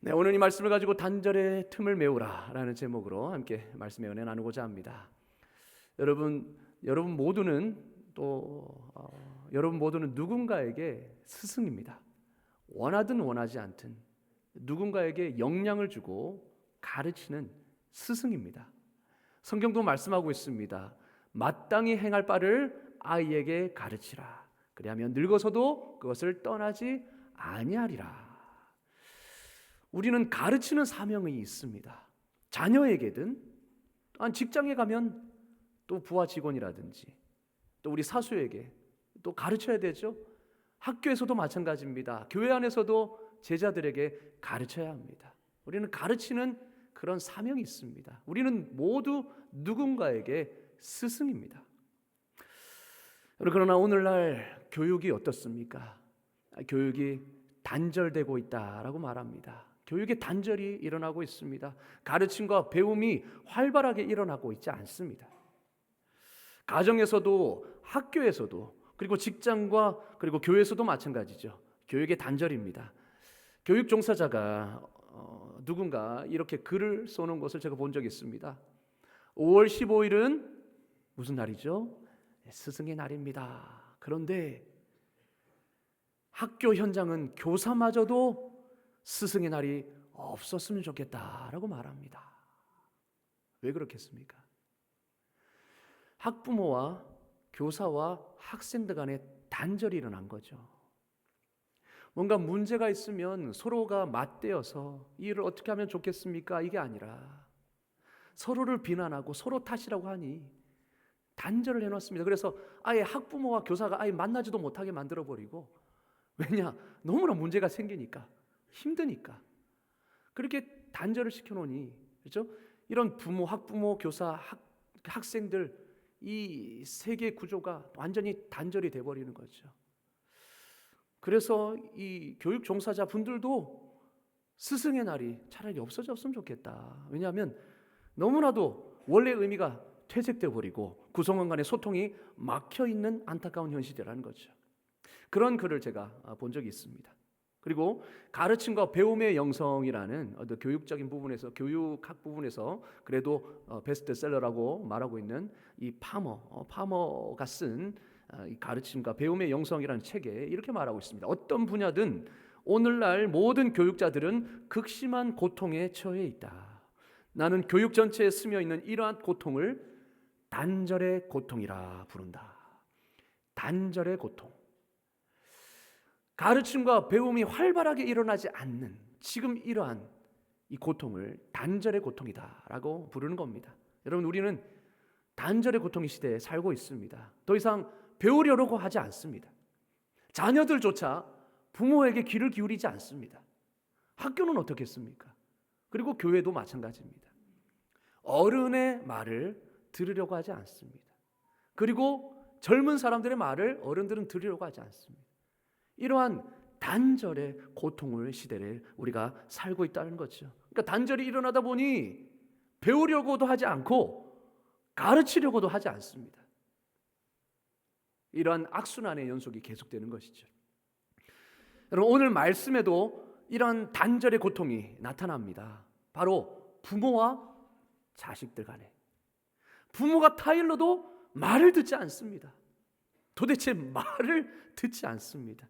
네, 오늘 이 말씀을 가지고 단절의 틈을 메우라라는 제목으로 함께 말씀의 은혜 나누고자 합니다. 여러분 모두는 여러분 모두는 누군가에게 스승입니다. 원하든 원하지 않든 누군가에게 영향을 주고 가르치는 스승입니다. 성경도 말씀하고 있습니다. 마땅히 행할 바를 아이에게 가르치라. 그리하면 늙어서도 그것을 떠나지 아니하리라. 우리는 가르치는 사명이 있습니다. 자녀에게든 직장에 가면 또 부하 직원이라든지 또 우리 사수에게 또 가르쳐야 되죠. 학교에서도 마찬가지입니다. 교회 안에서도 제자들에게 가르쳐야 합니다. 우리는 가르치는 그런 사명이 있습니다. 우리는 모두 누군가에게 스승입니다. 그러나 오늘날 교육이 어떻습니까? 교육이 단절되고 있다라고 말합니다. 교육의 단절이 일어나고 있습니다. 가르침과 배움이 활발하게 일어나고 있지 않습니다. 가정에서도 학교에서도 그리고 직장과 그리고 교회에서도 마찬가지죠. 교육의 단절입니다. 교육 종사자가 누군가 이렇게 글을 써놓은 것을 제가 본 적이 있습니다. 5월 15일은 무슨 날이죠? 스승의 날입니다. 그런데 학교 현장은 교사마저도 스승의 날이 없었으면 좋겠다라고 말합니다. 왜 그렇겠습니까? 학부모와 교사와 학생들 간에 단절이 일어난 거죠. 뭔가 문제가 있으면 서로가 맞대어서 이 일을 어떻게 하면 좋겠습니까? 이게 아니라 서로를 비난하고 서로 탓이라고 하니 단절을 해놨습니다. 그래서 아예 학부모와 교사가 아예 만나지도 못하게 만들어버리고, 왜냐? 너무나 문제가 생기니까, 힘드니까 그렇게 단절을 시켜놓으니, 그렇죠? 이런 부모, 학부모, 교사, 학생들 이 세계 구조가 완전히 단절이 돼버리는 거죠. 그래서 이 교육 종사자 분들도 스승의 날이 차라리 없어졌으면 좋겠다. 왜냐하면 너무나도 원래 의미가 퇴색돼 버리고 구성원 간의 소통이 막혀 있는 안타까운 현실이라는 거죠. 그런 글을 제가 본 적이 있습니다. 그리고 가르침과 배움의 영성이라는 어떤 교육적인 부분에서, 교육학 부분에서 그래도 베스트셀러라고 말하고 있는 이 파머가 쓴 이 가르침과 배움의 영성이라는 책에 이렇게 말하고 있습니다. 어떤 분야든 오늘날 모든 교육자들은 극심한 고통에 처해 있다. 나는 교육 전체에 스며 있는 이러한 고통을 단절의 고통이라 부른다. 단절의 고통. 가르침과 배움이 활발하게 일어나지 않는 지금 이러한 이 고통을 단절의 고통이다라고 부르는 겁니다. 여러분, 우리는 단절의 고통의 시대에 살고 있습니다. 더 이상 배우려고 하지 않습니다. 자녀들조차 부모에게 귀를 기울이지 않습니다. 학교는 어떻겠습니까? 그리고 교회도 마찬가지입니다. 어른의 말을 들으려고 하지 않습니다. 그리고 젊은 사람들의 말을 어른들은 들으려고 하지 않습니다. 이러한 단절의 고통의 시대를 우리가 살고 있다는 거죠. 그러니까 단절이 일어나다 보니 배우려고도 하지 않고 가르치려고도 하지 않습니다. 이러한 악순환의 연속이 계속되는 것이죠. 여러분, 오늘 말씀에도 이러한 단절의 고통이 나타납니다. 바로 부모와 자식들 간에. 부모가 타일러도 말을 듣지 않습니다. 도대체 말을 듣지 않습니다.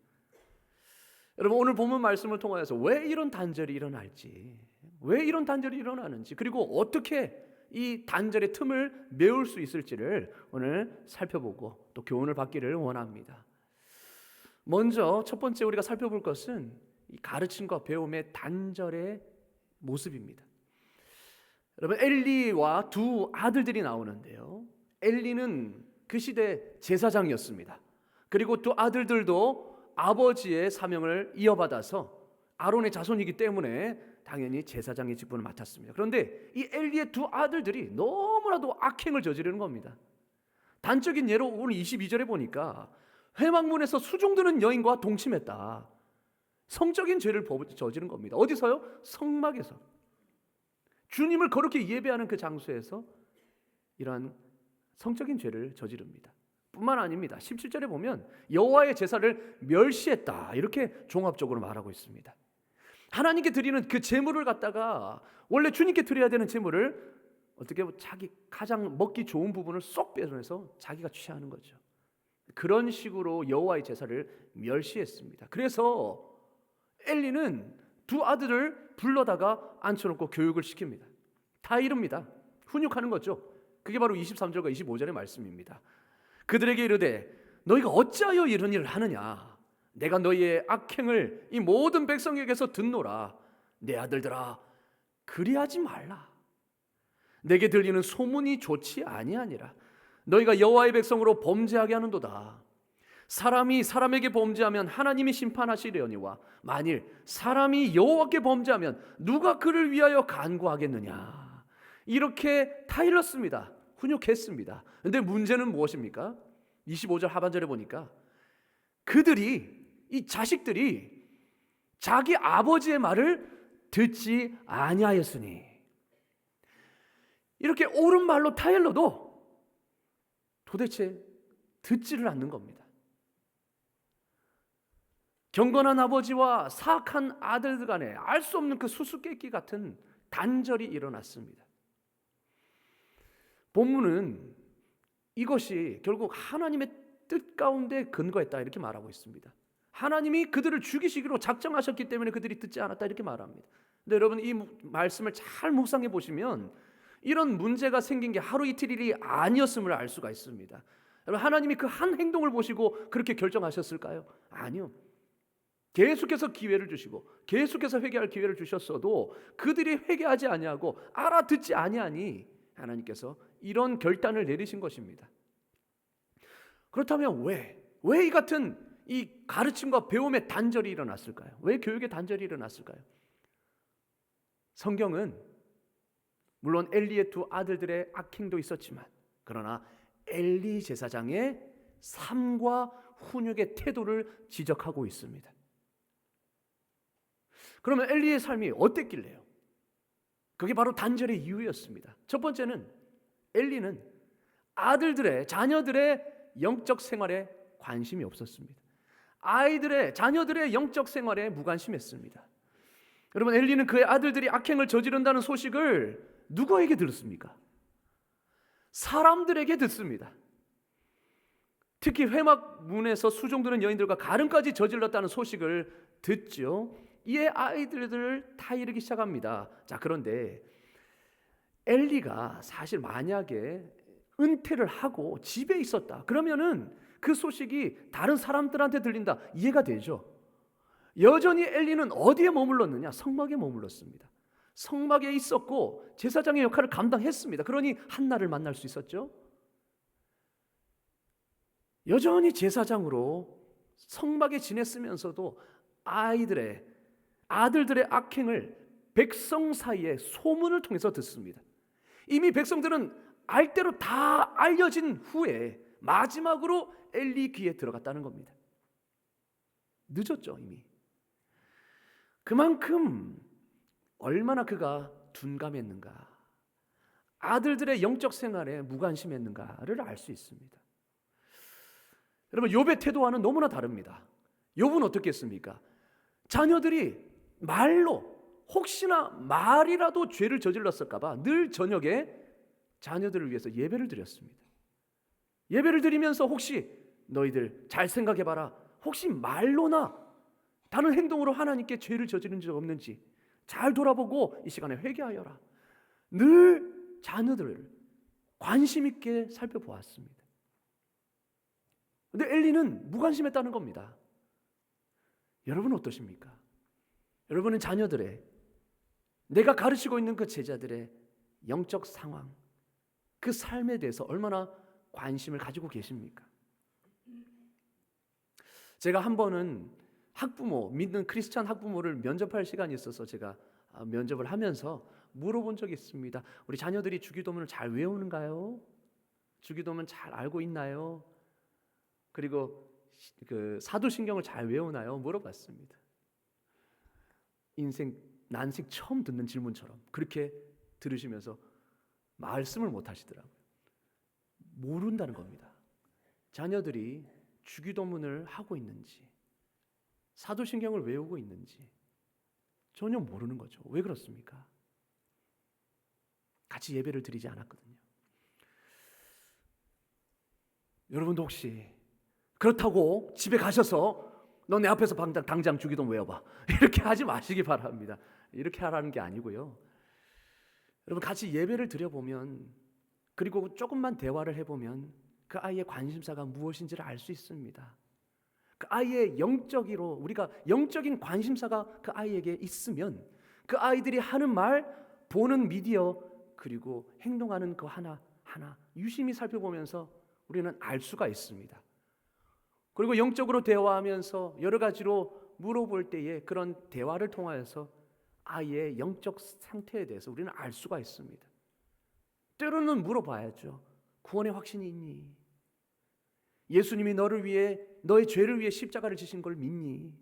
여러분, 오늘 본문 말씀을 통하여서 왜 이런 단절이 일어날지, 왜 이런 단절이 일어나는지, 그리고 어떻게 이 단절의 틈을 메울 수 있을지를 오늘 살펴보고 또 교훈을 받기를 원합니다. 먼저 첫 번째 우리가 살펴볼 것은 이 가르침과 배움의 단절의 모습입니다. 여러분, 엘리와 두 아들들이 나오는데요. 엘리는 그 시대 제사장이었습니다. 그리고 두 아들들도 아버지의 사명을 이어받아서 아론의 자손이기 때문에 당연히 제사장의 직분을 맡았습니다. 그런데 이 엘리의 두 아들들이 너무나도 악행을 저지르는 겁니다. 단적인 예로 오늘 22절에 보니까 회막문에서 수종드는 여인과 동침했다. 성적인 죄를 저지른 겁니다. 어디서요? 성막에서. 주님을 거룩히 예배하는 그 장소에서 이러한 성적인 죄를 저지릅니다. 뿐만 아닙니다. 17절에 보면 여호와의 제사를 멸시했다, 이렇게 종합적으로 말하고 있습니다. 하나님께 드리는 그 제물을 갖다가 원래 주님께 드려야 되는 제물을 어떻게 보면 자기 가장 먹기 좋은 부분을 쏙 빼내서 자기가 취하는 거죠. 그런 식으로 여호와의 제사를 멸시했습니다. 그래서 엘리는 두 아들을 불러다가 앉혀놓고 교육을 시킵니다. 다 이릅니다. 훈육하는 거죠. 그게 바로 23절과 25절의 말씀입니다. 그들에게 이르되 너희가 어찌하여 이런 일을 하느냐? 내가 너희의 악행을 이 모든 백성에게서 듣노라. 내 아들들아, 그리하지 말라. 내게 들리는 소문이 좋지 아니하니라. 너희가 여호와의 백성으로 범죄하게 하는도다. 사람이 사람에게 범죄하면 하나님이 심판하시려니와 만일 사람이 여호와께 범죄하면 누가 그를 위하여 간구하겠느냐. 이렇게 타일렀습니다. 훈육했습니다. 그런데 문제는 무엇입니까? 25절 하반절에 보니까 그들이, 이 자식들이 자기 아버지의 말을 듣지 아니하였으니, 이렇게 옳은 말로 타일러도 도대체 듣지를 않는 겁니다. 경건한 아버지와 사악한 아들들 간에 알 수 없는 그 수수께끼 같은 단절이 일어났습니다. 본문은 이것이 결국 하나님의 뜻 가운데 근거했다 이렇게 말하고 있습니다. 하나님이 그들을 죽이시기로 작정하셨기 때문에 그들이 듣지 않았다 이렇게 말합니다. 근데 여러분, 이 말씀을 잘 묵상해 보시면 이런 문제가 생긴 게 하루 이틀 일이 아니었음을 알 수가 있습니다. 여러분, 하나님이 그 한 행동을 보시고 그렇게 결정하셨을까요? 아니요. 계속해서 기회를 주시고 계속해서 회개할 기회를 주셨어도 그들이 회개하지 아니하고 알아듣지 아니하니 하나님께서 이런 결단을 내리신 것입니다. 그렇다면 왜 이 같은 이 가르침과 배움의 단절이 일어났을까요? 왜 교육의 단절이 일어났을까요? 성경은 물론 엘리의 두 아들들의 악행도 있었지만, 그러나 엘리 제사장의 삶과 훈육의 태도를 지적하고 있습니다. 그러면 엘리의 삶이 어땠길래요? 그게 바로 단절의 이유였습니다. 첫 번째는 엘리는 아들들의, 자녀들의 영적 생활에 관심이 없었습니다. 아이들의, 자녀들의 영적 생활에 무관심했습니다. 여러분, 엘리는 그의 아들들이 악행을 저지른다는 소식을 누구에게 들었습니까? 사람들에게 듣습니다. 특히 회막문에서 수종드는 여인들과 가름까지 저질렀다는 소식을 듣죠. 이에 아이들을 타이르기 시작합니다. 자, 그런데 엘리가 사실 만약에 은퇴를 하고 집에 있었다 그러면은 그 소식이 다른 사람들한테 들린다, 이해가 되죠. 여전히 엘리는 어디에 머물렀느냐? 성막에 머물렀습니다. 성막에 있었고 제사장의 역할을 감당했습니다. 그러니 한나를 만날 수 있었죠. 여전히 제사장으로 성막에 지냈으면서도 아들들의 악행을 백성 사이에 소문을 통해서 듣습니다. 이미 백성들은 알대로 다 알려진 후에 마지막으로 엘리 귀에 들어갔다는 겁니다. 늦었죠, 이미. 그만큼 얼마나 그가 둔감했는가, 아들들의 영적 생활에 무관심했는가를 알 수 있습니다. 여러분, 욥의 태도와는 너무나 다릅니다. 욥은 어떻게 했습니까? 자녀들이 말로, 혹시나 말이라도 죄를 저질렀을까 봐 늘 저녁에 자녀들을 위해서 예배를 드렸습니다. 예배를 드리면서 혹시 너희들 잘 생각해봐라, 혹시 말로나 다른 행동으로 하나님께 죄를 저지른 적 없는지 잘 돌아보고 이 시간에 회개하여라. 늘 자녀들을 관심 있게 살펴보았습니다. 그런데 엘리는 무관심했다는 겁니다. 여러분은 어떠십니까? 여러분은 자녀들의, 내가 가르치고 있는 그 제자들의 영적 상황, 그 삶에 대해서 얼마나 관심을 가지고 계십니까? 제가 한 번은 학부모, 믿는 크리스찬 학부모를 면접할 시간이 있어서 제가 면접을 하면서 물어본 적이 있습니다. 우리 자녀들이 주기도문을 잘 외우는가요? 주기도문 잘 알고 있나요? 그리고 그 사도신경을 잘 외우나요? 물어봤습니다. 인생 난생 처음 듣는 질문처럼 그렇게 들으시면서 말씀을 못 하시더라고요. 모른다는 겁니다. 자녀들이 주기도문을 하고 있는지, 사도신경을 외우고 있는지 전혀 모르는 거죠. 왜 그렇습니까? 같이 예배를 드리지 않았거든요. 여러분도 혹시 그렇다고 집에 가셔서 너 내 앞에서 당장 주기도 외워봐 이렇게 하지 마시기 바랍니다. 이렇게 하라는 게 아니고요. 여러분 같이 예배를 드려보면, 그리고 조금만 대화를 해보면 그 아이의 관심사가 무엇인지를 알 수 있습니다. 그 아이의 우리가 영적인 관심사가 그 아이에게 있으면 그 아이들이 하는 말, 보는 미디어, 그리고 행동하는 그 하나하나 유심히 살펴보면서 우리는 알 수가 있습니다. 그리고 영적으로 대화하면서 여러 가지로 물어볼 때에 그런 대화를 통하여서 아이의 영적 상태에 대해서 우리는 알 수가 있습니다. 때로는 물어봐야죠. 구원의 확신이 있니? 예수님이 너의 죄를 위해 십자가를 지신 걸 믿니?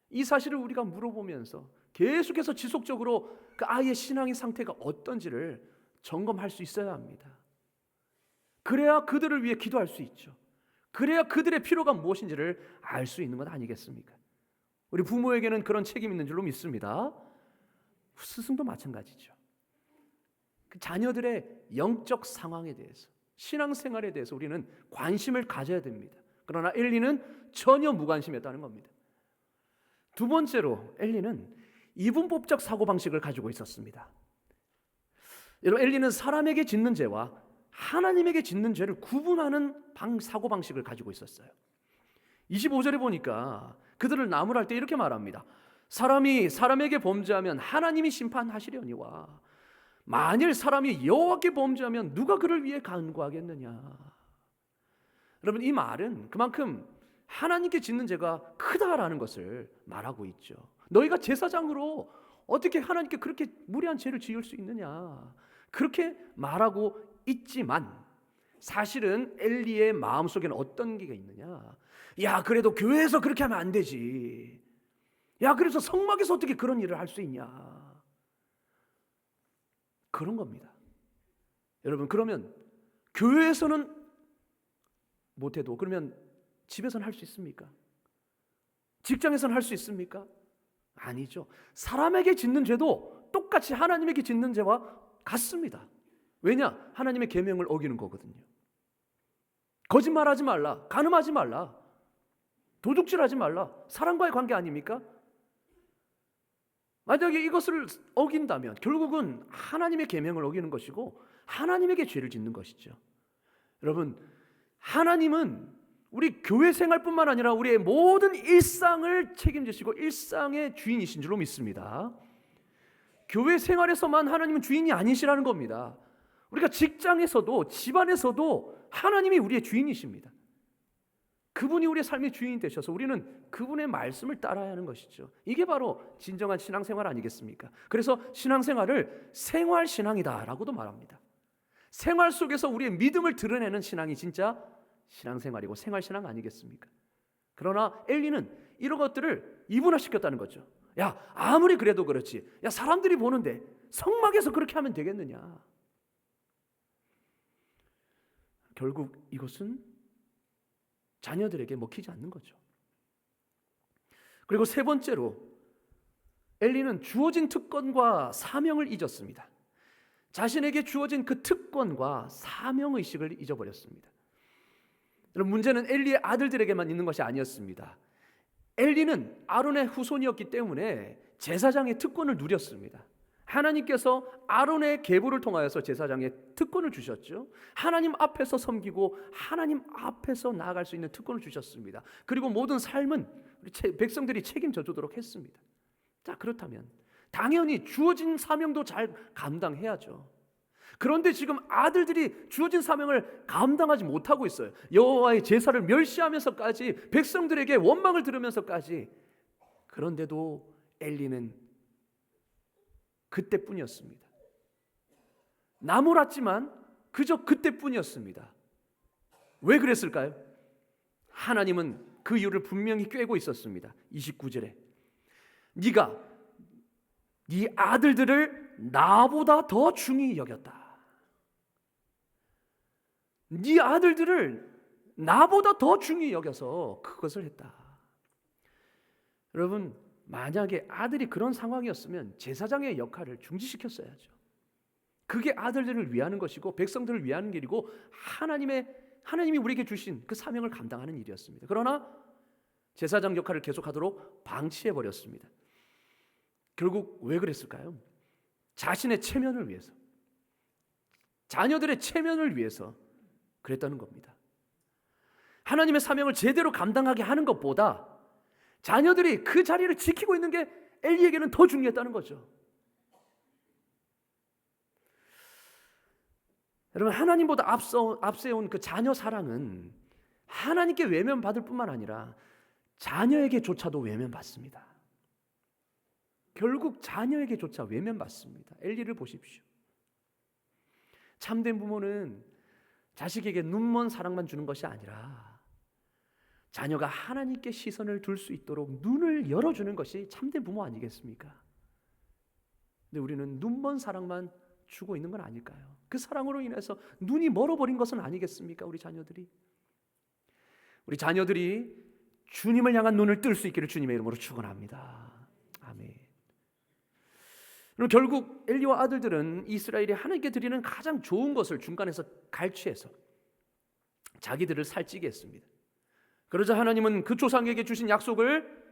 이 사실을 우리가 물어보면서 계속해서 지속적으로 그 아이의 신앙의 상태가 어떤지를 점검할 수 있어야 합니다. 그래야 그들을 위해 기도할 수 있죠. 그래야 그들의 필요가 무엇인지를 알 수 있는 것 아니겠습니까? 우리 부모에게는 그런 책임이 있는 줄로 믿습니다. 스승도 마찬가지죠. 그 자녀들의 영적 상황에 대해서, 신앙생활에 대해서 우리는 관심을 가져야 됩니다. 그러나 엘리는 전혀 무관심했다는 겁니다. 두 번째로 엘리는 이분법적 사고방식을 가지고 있었습니다. 여러분, 엘리는 사람에게 짓는 죄와 하나님에게 짓는 죄를 구분하는 사고방식을 가지고 있었어요. 25절에 보니까 그들을 나무랄 때 이렇게 말합니다. 사람이 사람에게 범죄하면 하나님이 심판하시려니와 만일 사람이 여호와께 범죄하면 누가 그를 위해 간구하겠느냐. 여러분, 이 말은 그만큼 하나님께 짓는 죄가 크다라는 것을 말하고 있죠. 너희가 제사장으로 어떻게 하나님께 그렇게 무례한 죄를 지을 수 있느냐, 그렇게 말하고 있지만 사실은 엘리의 마음속에는 어떤 게 있느냐. 야, 그래도 교회에서 그렇게 하면 안 되지. 야, 그래서 성막에서 어떻게 그런 일을 할 수 있냐. 그런 겁니다. 여러분, 그러면 교회에서는 못해도 그러면 집에서는 할 수 있습니까? 직장에서는 할 수 있습니까? 아니죠. 사람에게 짓는 죄도 똑같이 하나님에게 짓는 죄와 같습니다. 왜냐? 하나님의 계명을 어기는 거거든요. 거짓말하지 말라, 간음하지 말라, 도둑질하지 말라, 사랑과의 관계 아닙니까? 만약에 이것을 어긴다면 결국은 하나님의 계명을 어기는 것이고 하나님에게 죄를 짓는 것이죠. 여러분, 하나님은 우리 교회 생활뿐만 아니라 우리의 모든 일상을 책임지시고 일상의 주인이신 줄로 믿습니다. 교회 생활에서만 하나님은 주인이 아니시라는 겁니다. 우리가 직장에서도 집안에서도 하나님이 우리의 주인이십니다. 그분이 우리의 삶의 주인이 되셔서 우리는 그분의 말씀을 따라야 하는 것이죠. 이게 바로 진정한 신앙생활 아니겠습니까? 그래서 신앙생활을 생활신앙이다라고도 말합니다. 생활 속에서 우리의 믿음을 드러내는 신앙이 진짜 신앙생활이고 생활신앙 아니겠습니까? 그러나 엘리는 이런 것들을 이분화시켰다는 거죠. 야, 아무리 그래도 그렇지, 야, 사람들이 보는데 성막에서 그렇게 하면 되겠느냐. 결국 이것은 자녀들에게 먹히지 않는 거죠. 그리고 세 번째로 엘리는 주어진 특권과 사명을 잊었습니다. 자신에게 주어진 그 특권과 사명의식을 잊어버렸습니다. 여러분, 문제는 엘리의 아들들에게만 있는 것이 아니었습니다. 엘리는 아론의 후손이었기 때문에 제사장의 특권을 누렸습니다. 하나님께서 아론의 계보를 통하여서 제사장의 특권을 주셨죠. 하나님 앞에서 섬기고 하나님 앞에서 나아갈 수 있는 특권을 주셨습니다. 그리고 모든 삶은 백성들이 책임져 주도록 했습니다. 자, 그렇다면 당연히 주어진 사명도 잘 감당해야죠. 그런데 지금 아들들이 주어진 사명을 감당하지 못하고 있어요. 여호와의 제사를 멸시하면서까지, 백성들에게 원망을 들으면서까지. 그런데도 엘리는 그때뿐이었습니다. 나무랐지만 그저 그때뿐이었습니다. 왜 그랬을까요? 하나님은 그 이유를 분명히 꿰고 있었습니다. 29절에 네가 네 아들들을 나보다 더 중히 여겼다. 네 아들들을 나보다 더 중히 여겨서 그것을 했다. 여러분, 만약에 아들이 그런 상황이었으면 제사장의 역할을 중지시켰어야죠. 그게 아들들을 위하는 것이고 백성들을 위하는 길이고 하나님이 우리에게 주신 그 사명을 감당하는 일이었습니다. 그러나 제사장 역할을 계속하도록 방치해 버렸습니다. 결국 왜 그랬을까요? 자신의 체면을 위해서, 자녀들의 체면을 위해서 그랬다는 겁니다. 하나님의 사명을 제대로 감당하게 하는 것보다 자녀들이 그 자리를 지키고 있는 게 엘리에게는 더 중요했다는 거죠. 여러분, 하나님보다 앞세운 그 자녀 사랑은 하나님께 외면받을 뿐만 아니라 자녀에게조차도 외면받습니다. 결국 자녀에게조차 외면받습니다. 엘리를 보십시오. 참된 부모는 자식에게 눈먼 사랑만 주는 것이 아니라 자녀가 하나님께 시선을 둘 수 있도록 눈을 열어주는 것이 참된 부모 아니겠습니까? 근데 우리는 눈먼 사랑만 주고 있는 건 아닐까요? 그 사랑으로 인해서 눈이 멀어버린 것은 아니겠습니까? 우리 자녀들이 주님을 향한 눈을 뜰 수 있기를 주님의 이름으로 축원합니다. 아멘. 그럼 결국 엘리와 아들들은 이스라엘이 하나님께 드리는 가장 좋은 것을 중간에서 갈취해서 자기들을 살찌게 했습니다. 그러자 하나님은 그 조상에게 주신 약속을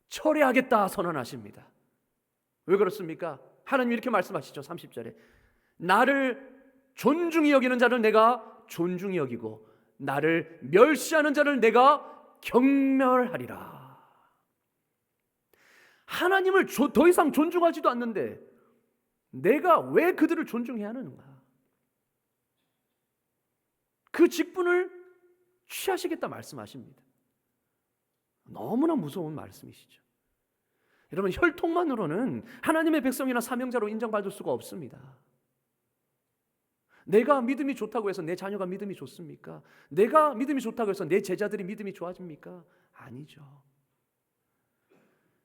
철회하겠다 선언하십니다. 왜 그렇습니까? 하나님 이렇게 말씀하시죠. 30절에 나를 존중히 여기는 자를 내가 존중히 여기고 나를 멸시하는 자를 내가 경멸하리라. 하나님을 더 이상 존중하지도 않는데 내가 왜 그들을 존중해야 하는가? 그 직분을 취하시겠다 말씀하십니다. 너무나 무서운 말씀이시죠. 여러분, 혈통만으로는 하나님의 백성이나 사명자로 인정받을 수가 없습니다. 내가 믿음이 좋다고 해서 내 자녀가 믿음이 좋습니까? 내가 믿음이 좋다고 해서 내 제자들이 믿음이 좋아집니까? 아니죠.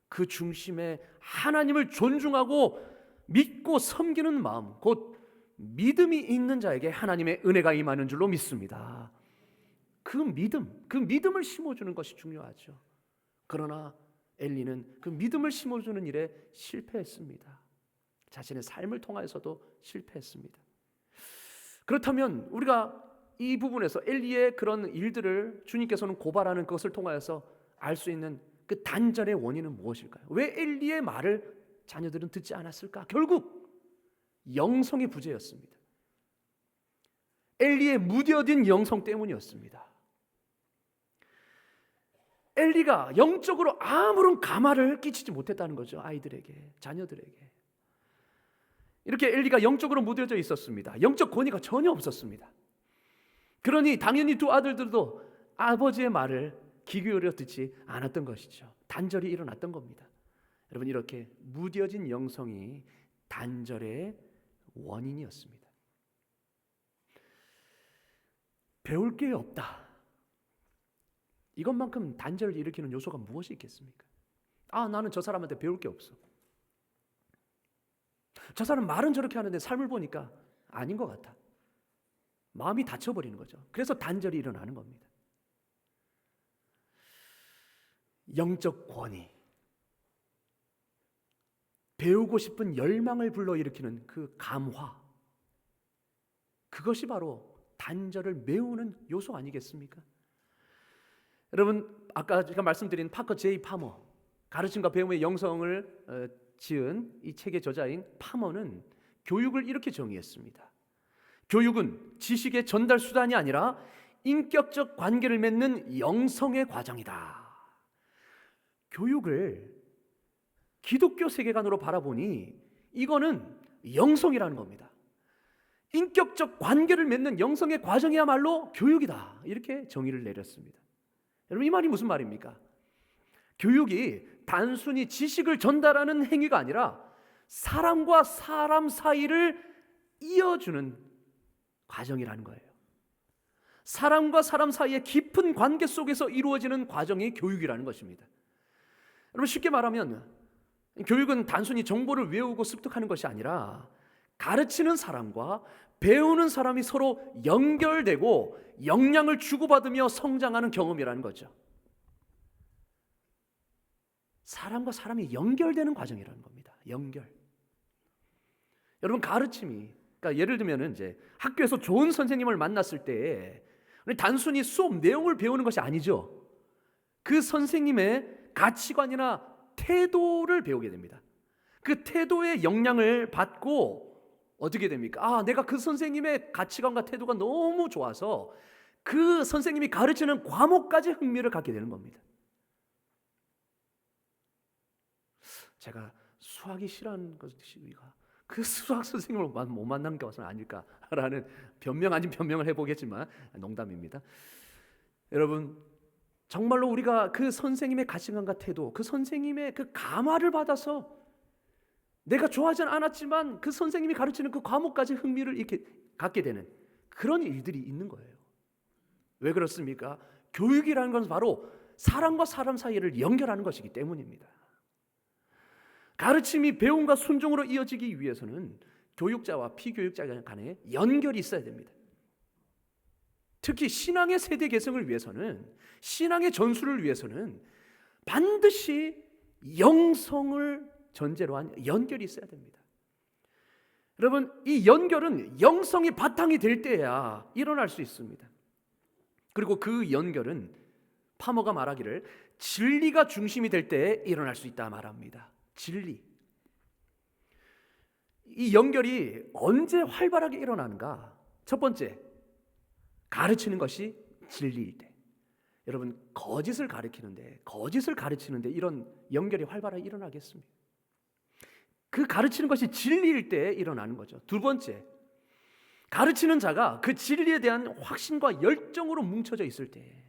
그 중심에 하나님을 존중하고 믿고 섬기는 마음, 곧 믿음이 있는 자에게 하나님의 은혜가 임하는 줄로 믿습니다. 그 믿음을 심어주는 것이 중요하죠. 그러나 엘리는 그 믿음을 심어주는 일에 실패했습니다. 자신의 삶을 통하여서도 실패했습니다. 그렇다면 우리가 이 부분에서 엘리의 그런 일들을 주님께서는 고발하는 것을 통하여서 알 수 있는 그 단절의 원인은 무엇일까요? 왜 엘리의 말을 자녀들은 듣지 않았을까? 결국 영성의 부재였습니다. 엘리의 무뎌진 영성 때문이었습니다. 엘리가 영적으로 아무런 감화를 끼치지 못했다는 거죠. 아이들에게, 자녀들에게. 이렇게 엘리가 영적으로 무뎌져 있었습니다. 영적 권위가 전혀 없었습니다. 그러니 당연히 두 아들들도 아버지의 말을 귀 기울여 듣지 않았던 것이죠. 단절이 일어났던 겁니다. 여러분, 이렇게 무뎌진 영성이 단절의 원인이었습니다. 배울 게 없다. 이것만큼 단절을 일으키는 요소가 무엇이 있겠습니까? 나는 저 사람한테 배울 게 없어. 저 사람 말은 저렇게 하는데 삶을 보니까 아닌 것 같아. 마음이 닫혀버리는 거죠. 그래서 단절이 일어나는 겁니다. 영적 권위, 배우고 싶은 열망을 불러일으키는 그 감화, 그것이 바로 단절을 메우는 요소 아니겠습니까? 여러분, 아까 제가 말씀드린 파커 제이 파머, 가르침과 배움의 영성을 지은 이 책의 저자인 파머는 교육을 이렇게 정의했습니다. 교육은 지식의 전달 수단이 아니라 인격적 관계를 맺는 영성의 과정이다. 교육을 기독교 세계관으로 바라보니 이거는 영성이라는 겁니다. 인격적 관계를 맺는 영성의 과정이야말로 교육이다. 이렇게 정의를 내렸습니다. 여러분, 이 말이 무슨 말입니까? 교육이 단순히 지식을 전달하는 행위가 아니라 사람과 사람 사이를 이어주는 과정이라는 거예요. 사람과 사람 사이의 깊은 관계 속에서 이루어지는 과정이 교육이라는 것입니다. 여러분, 쉽게 말하면 교육은 단순히 정보를 외우고 습득하는 것이 아니라 가르치는 사람과 배우는 사람이 서로 연결되고 영향을 주고받으며 성장하는 경험이라는 거죠. 사람과 사람이 연결되는 과정이라는 겁니다. 연결. 여러분, 가르침이, 그러니까 예를 들면 이제 학교에서 좋은 선생님을 만났을 때 단순히 수업 내용을 배우는 것이 아니죠. 그 선생님의 가치관이나 태도를 배우게 됩니다. 그 태도의 영향을 받고 어떻게 됩니까? 아, 내가 그 선생님의 가치관과 태도가 너무 좋아서 그 선생님이 가르치는 과목까지 흥미를 갖게 되는 겁니다. 제가 수학이 싫어하는 것이가 그 수학 선생님을 못 만난 것은 아닐까라는 변명 아닌 변명을 해보겠지만 농담입니다. 여러분, 정말로 우리가 그 선생님의 가치관과 태도, 그 선생님의 그 감화를 받아서 내가 좋아하지는 않았지만 그 선생님이 가르치는 그 과목까지 흥미를 이렇게 갖게 되는 그런 일들이 있는 거예요. 왜 그렇습니까? 교육이라는 것은 바로 사람과 사람 사이를 연결하는 것이기 때문입니다. 가르침이 배움과 순종으로 이어지기 위해서는 교육자와 피교육자 간에 연결이 있어야 됩니다. 특히 신앙의 세대 개성을 위해서는, 신앙의 전수를 위해서는 반드시 영성을 전제로 한 연결이 있어야 됩니다. 여러분, 이 연결은 영성이 바탕이 될 때야 일어날 수 있습니다. 그리고 그 연결은 파머가 말하기를 진리가 중심이 될 때 일어날 수 있다 말합니다. 진리. 이 연결이 언제 활발하게 일어나는가? 첫 번째, 가르치는 것이 진리일 때. 여러분, 거짓을 가르치는데 이런 연결이 활발하게 일어나겠습니까? 그 가르치는 것이 진리일 때 일어나는 거죠. 두 번째, 가르치는 자가 그 진리에 대한 확신과 열정으로 뭉쳐져 있을 때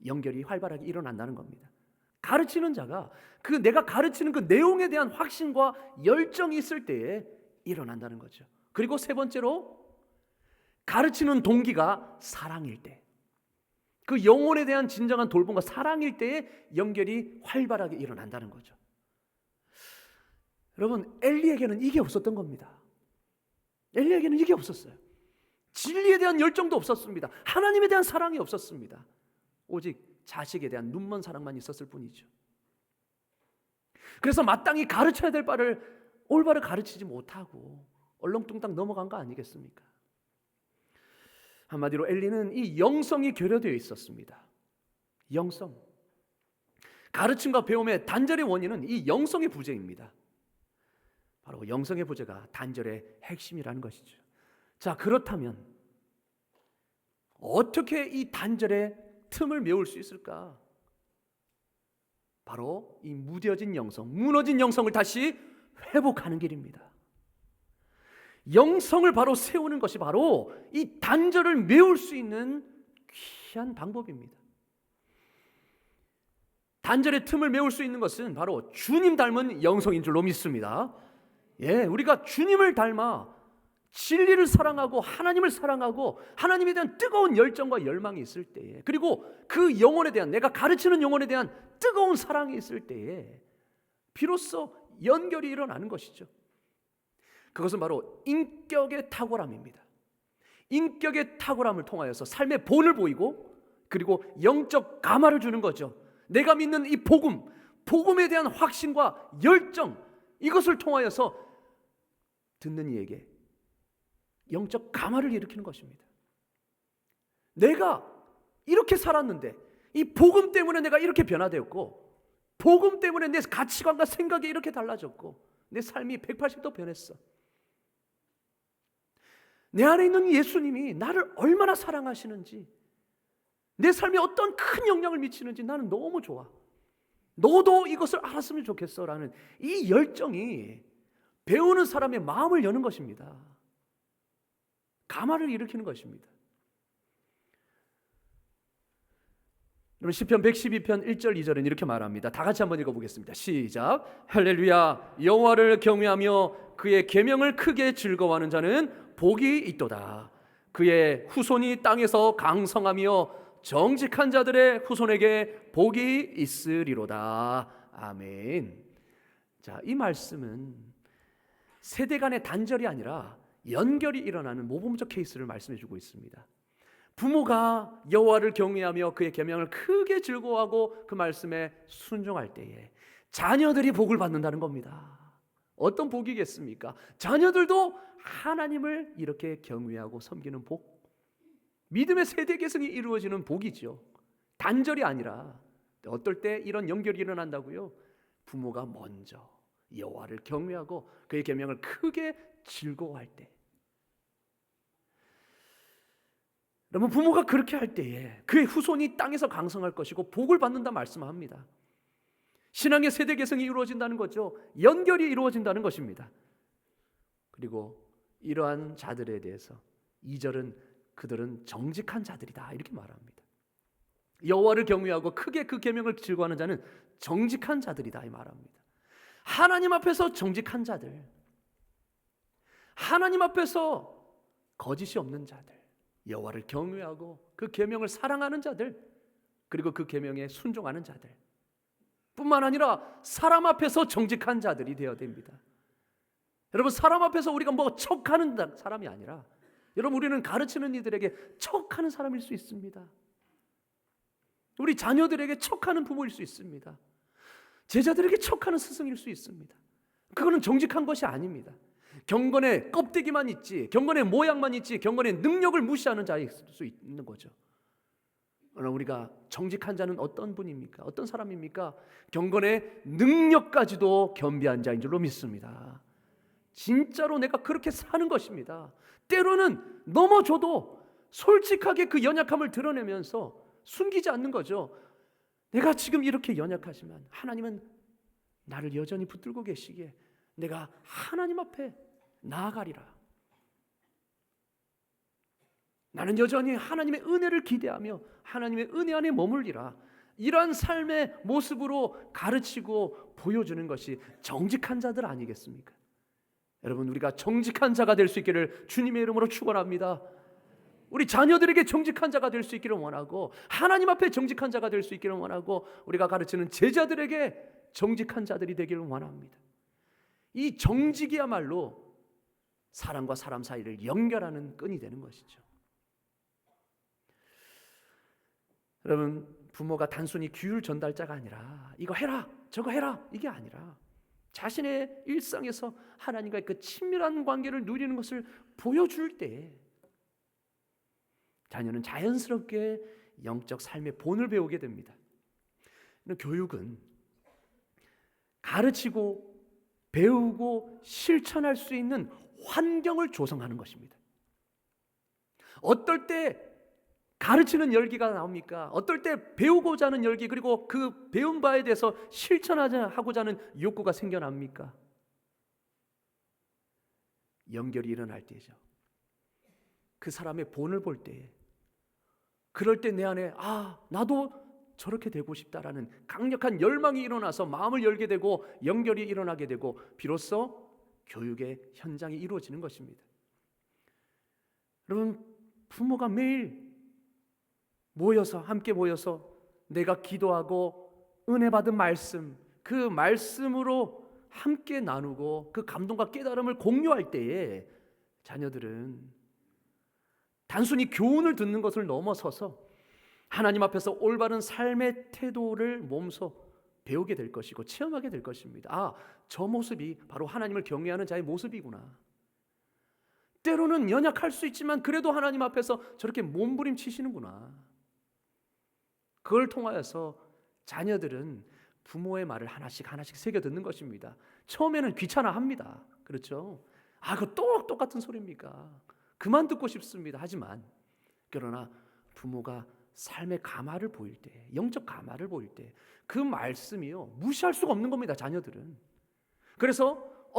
연결이 활발하게 일어난다는 겁니다. 가르치는 자가 그 내가 가르치는 그 내용에 대한 확신과 열정이 있을 때에 일어난다는 거죠. 그리고 세 번째로, 가르치는 동기가 사랑일 때, 그 영혼에 대한 진정한 돌봄과 사랑일 때에 연결이 활발하게 일어난다는 거죠. 여러분, 엘리에게는 이게 없었던 겁니다. 엘리에게는 이게 없었어요. 진리에 대한 열정도 없었습니다. 하나님에 대한 사랑이 없었습니다. 오직 자식에 대한 눈먼 사랑만 있었을 뿐이죠. 그래서 마땅히 가르쳐야 될 바를 올바로 가르치지 못하고 얼렁뚱땅 넘어간 거 아니겠습니까? 한마디로 엘리는 이 영성이 결여되어 있었습니다. 영성. 가르침과 배움의 단절의 원인은 이 영성의 부재입니다. 바로 영성의 부재가 단절의 핵심이라는 것이죠. 자, 그렇다면 어떻게 이 단절의 틈을 메울 수 있을까? 바로 이 무뎌진 영성, 무너진 영성을 다시 회복하는 길입니다. 영성을 바로 세우는 것이 바로 이 단절을 메울 수 있는 귀한 방법입니다. 단절의 틈을 메울 수 있는 것은 바로 주님 닮은 영성인 줄로 믿습니다. 우리가 주님을 닮아 진리를 사랑하고 하나님을 사랑하고 하나님에 대한 뜨거운 열정과 열망이 있을 때에, 그리고 그 영혼에 대한, 내가 가르치는 영혼에 대한 뜨거운 사랑이 있을 때에 비로소 연결이 일어나는 것이죠. 그것은 바로 인격의 탁월함입니다. 인격의 탁월함을 통하여서 삶의 본을 보이고 그리고 영적 감화를 주는 거죠. 내가 믿는 이 복음에 대한 확신과 열정, 이것을 통하여서 듣는 이에게 영적 감화를 일으키는 것입니다. 내가 이렇게 살았는데 이 복음 때문에 내가 이렇게 변화되었고, 복음 때문에 내 가치관과 생각이 이렇게 달라졌고, 내 삶이 180도 변했어. 내 안에 있는 예수님이 나를 얼마나 사랑하시는지, 내 삶에 어떤 큰 영향을 미치는지 나는 너무 좋아. 너도 이것을 알았으면 좋겠어 라는 이 열정이 배우는 사람의 마음을 여는 것입니다. 감화를 일으키는 것입니다. 여러분, 시편 112편 1절 2절은 이렇게 말합니다. 다 같이 한번 읽어보겠습니다. 시작. 할렐루야. 여호와를 경외하며 그의 계명을 크게 즐거워하는 자는 복이 있도다. 그의 후손이 땅에서 강성하며 정직한 자들의 후손에게 복이 있으리로다. 아멘. 자, 이 말씀은 세대 간의 단절이 아니라 연결이 일어나는 모범적 케이스를 말씀해 주고 있습니다. 부모가 여호와를 경외하며 그의 계명을 크게 즐거워하고 그 말씀에 순종할 때에 자녀들이 복을 받는다는 겁니다. 어떤 복이겠습니까? 자녀들도 하나님을 이렇게 경외하고 섬기는 복, 믿음의 세대 계승이 이루어지는 복이죠. 단절이 아니라 어떨 때 이런 연결이 일어난다고요? 부모가 먼저 여호와를 경외하고 그의 계명을 크게 즐거워할 때, 여러분, 부모가 그렇게 할 때에 그의 후손이 땅에서 강성할 것이고 복을 받는다 말씀합니다. 신앙의 세대 계승이 이루어진다는 거죠. 연결이 이루어진다는 것입니다. 그리고 이러한 자들에 대해서 2절은 그들은 정직한 자들이다 이렇게 말합니다. 여호와를 경외하고 크게 그 계명을 즐거워하는 자는 정직한 자들이다 이 말합니다. 하나님 앞에서 정직한 자들, 하나님 앞에서 거짓이 없는 자들, 여호와를 경외하고 그 계명을 사랑하는 자들, 그리고 그 계명에 순종하는 자들 뿐만 아니라 사람 앞에서 정직한 자들이 되어야 됩니다. 여러분, 사람 앞에서 우리가 뭐 척하는 사람이 아니라, 여러분, 우리는 가르치는 이들에게 척하는 사람일 수 있습니다. 우리 자녀들에게 척하는 부모일 수 있습니다. 제자들에게 척하는 스승일 수 있습니다. 그거는 정직한 것이 아닙니다. 경건의 껍데기만 있지, 경건의 모양만 있지, 경건의 능력을 무시하는 자일 수 있는 거죠. 그러나 우리가 정직한 자는 어떤 분입니까? 어떤 사람입니까? 경건의 능력까지도 겸비한 자인 줄로 믿습니다. 진짜로 내가 그렇게 사는 것입니다. 때로는 넘어져도 솔직하게 그 연약함을 드러내면서 숨기지 않는 거죠. 내가 지금 이렇게 연약하지만 하나님은 나를 여전히 붙들고 계시기에 내가 하나님 앞에 나아가리라. 나는 여전히 하나님의 은혜를 기대하며 하나님의 은혜 안에 머물리라. 이러한 삶의 모습으로 가르치고 보여주는 것이 정직한 자들 아니겠습니까? 여러분, 우리가 정직한 자가 될 수 있기를 주님의 이름으로 축원합니다. 우리 자녀들에게 정직한 자가 될 수 있기를 원하고, 하나님 앞에 정직한 자가 될 수 있기를 원하고, 우리가 가르치는 제자들에게 정직한 자들이 되기를 원합니다. 이 정직이야말로 사람과 사람 사이를 연결하는 끈이 되는 것이죠. 여러분, 부모가 단순히 규율 전달자가 아니라 이거 해라 저거 해라 이게 아니라 자신의 일상에서 하나님과의 그 친밀한 관계를 누리는 것을 보여줄 때 자녀는 자연스럽게 영적 삶의 본을 배우게 됩니다. 교육은 가르치고 배우고 실천할 수 있는 환경을 조성하는 것입니다. 어떨 때 가르치는 열기가 나옵니까? 어떨 때 배우고자 하는 열기, 그리고 그 배운 바에 대해서 실천하고자 하는 욕구가 생겨납니까? 연결이 일어날 때죠. 그 사람의 본을 볼 때, 그럴 때 내 안에 나도 저렇게 되고 싶다라는 강력한 열망이 일어나서 마음을 열게 되고 연결이 일어나게 되고 비로소 교육의 현장이 이루어지는 것입니다. 여러분, 부모가 매일 함께 모여서 내가 기도하고 은혜 받은 말씀, 그 말씀으로 함께 나누고 그 감동과 깨달음을 공유할 때에 자녀들은 단순히 교훈을 듣는 것을 넘어서서 하나님 앞에서 올바른 삶의 태도를 몸소 배우게 될 것이고 체험하게 될 것입니다. 저 모습이 바로 하나님을 경외하는 자의 모습이구나. 때로는 연약할 수 있지만 그래도 하나님 앞에서 저렇게 몸부림치시는구나. 그걸 통하여서 자녀들은 부모의 말을 하나씩 새겨 듣는 것입니다. 처음에는 귀찮아합니다. 그렇죠? 그거 똑같은 소리입니까? 그만 듣고 싶습니다. 하지만 그러나 부모가 삶의 가마를 보일 때, 영적 가마를 보일 때 그 말씀이요 무시할 수가 없는 겁니다. 자녀들은. 그래서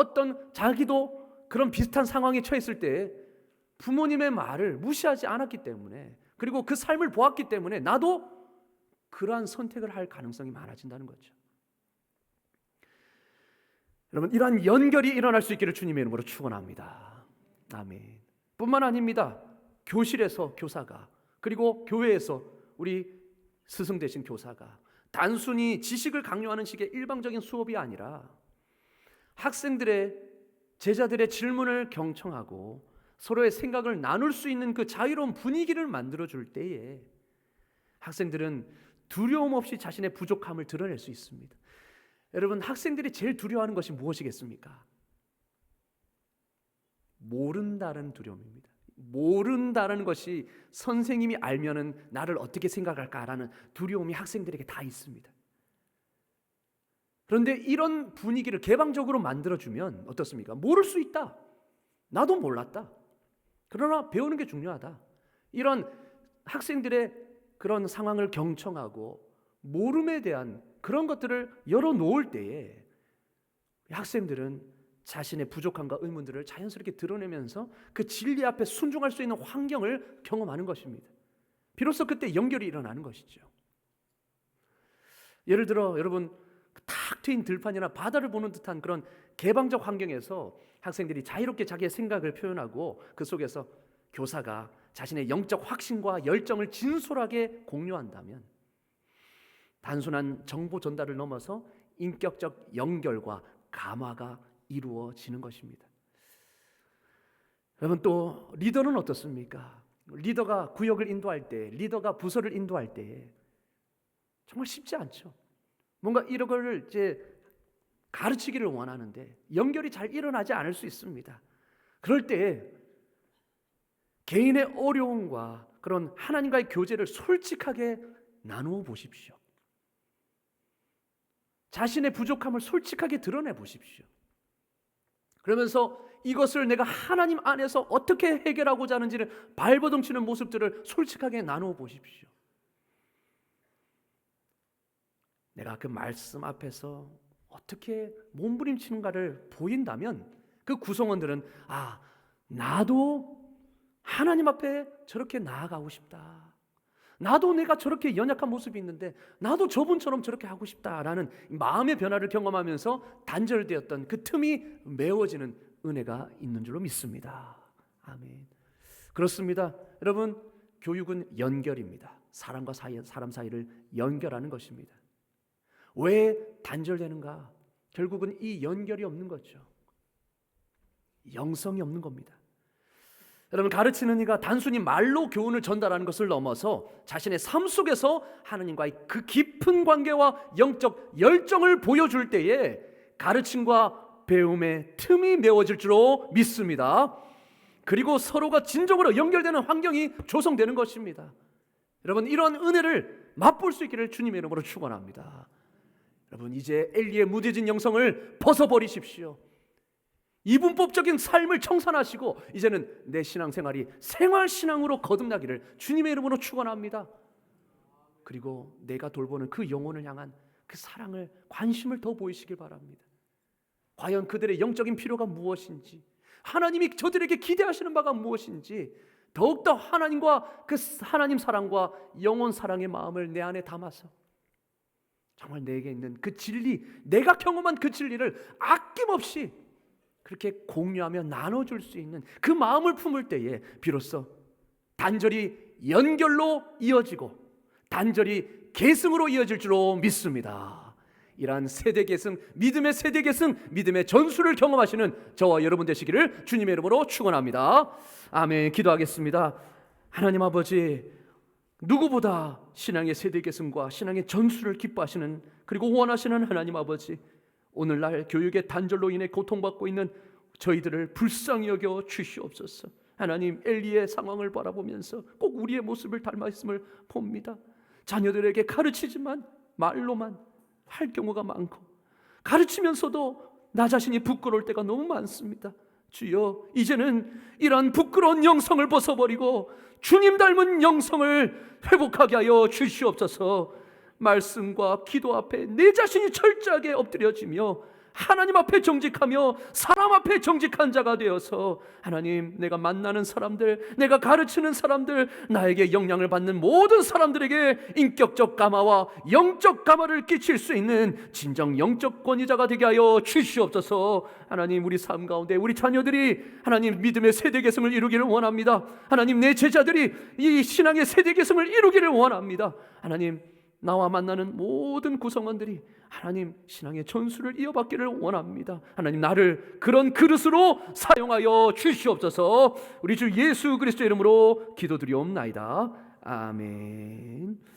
자기도 그런 비슷한 상황에 처했을 때 부모님의 말을 무시하지 않았기 때문에, 그리고 그 삶을 보았기 때문에 나도 그러한 선택을 할 가능성이 많아진다는 거죠. 여러분, 이러한 연결이 일어날 수 있기를 주님의 이름으로 축원합니다. 아멘. 뿐만 아닙니다. 교실에서 교사가, 그리고 교회에서 우리 스승 되신 교사가 단순히 지식을 강요하는 식의 일방적인 수업이 아니라 학생들의, 제자들의 질문을 경청하고 서로의 생각을 나눌 수 있는 그 자유로운 분위기를 만들어 줄 때에 학생들은 두려움 없이 자신의 부족함을 드러낼 수 있습니다. 여러분, 학생들이 제일 두려워하는 것이 무엇이겠습니까? 모른다는 두려움입니다. 모른다는 것이 선생님이 알면은 나를 어떻게 생각할까라는 두려움이 학생들에게 다 있습니다. 그런데 이런 분위기를 개방적으로 만들어주면 어떻습니까? 모를 수 있다. 나도 몰랐다. 그러나 배우는 게 중요하다. 이런 학생들의 그런 상황을 경청하고 모름에 대한 그런 것들을 열어놓을 때에 학생들은 자신의 부족함과 의문들을 자연스럽게 드러내면서 그 진리 앞에 순종할 수 있는 환경을 경험하는 것입니다. 비로소 그때 연결이 일어나는 것이죠. 예를 들어 여러분, 탁 트인 들판이나 바다를 보는 듯한 그런 개방적 환경에서 학생들이 자유롭게 자기의 생각을 표현하고 그 속에서 교사가 자신의 영적 확신과 열정을 진솔하게 공유한다면 단순한 정보 전달을 넘어서 인격적 연결과 감화가 이루어지는 것입니다. 여러분, 또 리더는 어떻습니까? 리더가 구역을 인도할 때, 리더가 부서를 인도할 때 정말 쉽지 않죠. 뭔가 이런 걸 이제 가르치기를 원하는데 연결이 잘 일어나지 않을 수 있습니다. 그럴 때 개인의 어려움과 그런 하나님과의 교제를 솔직하게 나누어 보십시오. 자신의 부족함을 솔직하게 드러내 보십시오. 그러면서 이것을 내가 하나님 안에서 어떻게 해결하고자 하는지를 발버둥치는 모습들을 솔직하게 나누어 보십시오. 내가 그 말씀 앞에서 어떻게 몸부림치는가를 보인다면 그 구성원들은 나도 하나님 앞에 저렇게 나아가고 싶다. 나도 내가 저렇게 연약한 모습이 있는데 나도 저분처럼 저렇게 하고 싶다라는 마음의 변화를 경험하면서 단절되었던 그 틈이 메워지는 은혜가 있는 줄로 믿습니다. 아멘. 그렇습니다. 여러분, 교육은 연결입니다. 사람과 사람 사이를 연결하는 것입니다. 왜 단절되는가? 결국은 이 연결이 없는 거죠. 영성이 없는 겁니다. 여러분, 가르치는 이가 단순히 말로 교훈을 전달하는 것을 넘어서 자신의 삶 속에서 하나님과의 그 깊은 관계와 영적 열정을 보여줄 때에 가르침과 배움의 틈이 메워질 줄로 믿습니다. 그리고 서로가 진정으로 연결되는 환경이 조성되는 것입니다. 여러분, 이런 은혜를 맛볼 수 있기를 주님의 이름으로 축원합니다. 여러분, 이제 엘리의 무뎌진 영성을 벗어버리십시오. 이분법적인 삶을 청산하시고 이제는 내 신앙생활이 생활신앙으로 거듭나기를 주님의 이름으로 축원합니다. 그리고 내가 돌보는 그 영혼을 향한 그 사랑을, 관심을 더 보이시길 바랍니다. 과연 그들의 영적인 필요가 무엇인지, 하나님이 저들에게 기대하시는 바가 무엇인지 더욱더 하나님과 그 하나님 사랑과 영혼 사랑의 마음을 내 안에 담아서 정말 내게 있는 그 진리, 내가 경험한 그 진리를 아낌없이 그렇게 공유하며 나눠줄 수 있는 그 마음을 품을 때에 비로소 단절이 연결로 이어지고 단절이 계승으로 이어질 줄로 믿습니다. 이러한 세대 계승, 믿음의 세대 계승, 믿음의 전수를 경험하시는 저와 여러분 되시기를 주님의 이름으로 축원합니다. 아멘. 기도하겠습니다. 하나님 아버지, 누구보다 신앙의 세대 계승과 신앙의 전수를 기뻐하시는, 그리고 원하시는 하나님 아버지, 오늘날 교육의 단절로 인해 고통받고 있는 저희들을 불쌍히 여겨 주시옵소서. 하나님, 엘리의 상황을 바라보면서 꼭 우리의 모습을 닮아 있음을 봅니다. 자녀들에게 가르치지만 말로만 할 경우가 많고, 가르치면서도 나 자신이 부끄러울 때가 너무 많습니다. 주여, 이제는 이러한 부끄러운 영성을 벗어버리고 주님 닮은 영성을 회복하게 하여 주시옵소서. 말씀과 기도 앞에 내 자신이 철저하게 엎드려지며 하나님 앞에 정직하며 사람 앞에 정직한 자가 되어서 하나님, 내가 만나는 사람들, 내가 가르치는 사람들, 나에게 영향을 받는 모든 사람들에게 인격적 감화와 영적 감화를 끼칠 수 있는 진정 영적 권위자가 되게 하여 주시옵소서. 하나님, 우리 삶 가운데 우리 자녀들이 하나님 믿음의 세대 계승을 이루기를 원합니다. 하나님, 내 제자들이 이 신앙의 세대 계승을 이루기를 원합니다. 하나님, 나와 만나는 모든 구성원들이 하나님 신앙의 전수를 이어받기를 원합니다. 하나님 나를 그런 그릇으로 사용하여 주시옵소서. 우리 주 예수 그리스도의 이름으로 기도드리옵나이다. 아멘.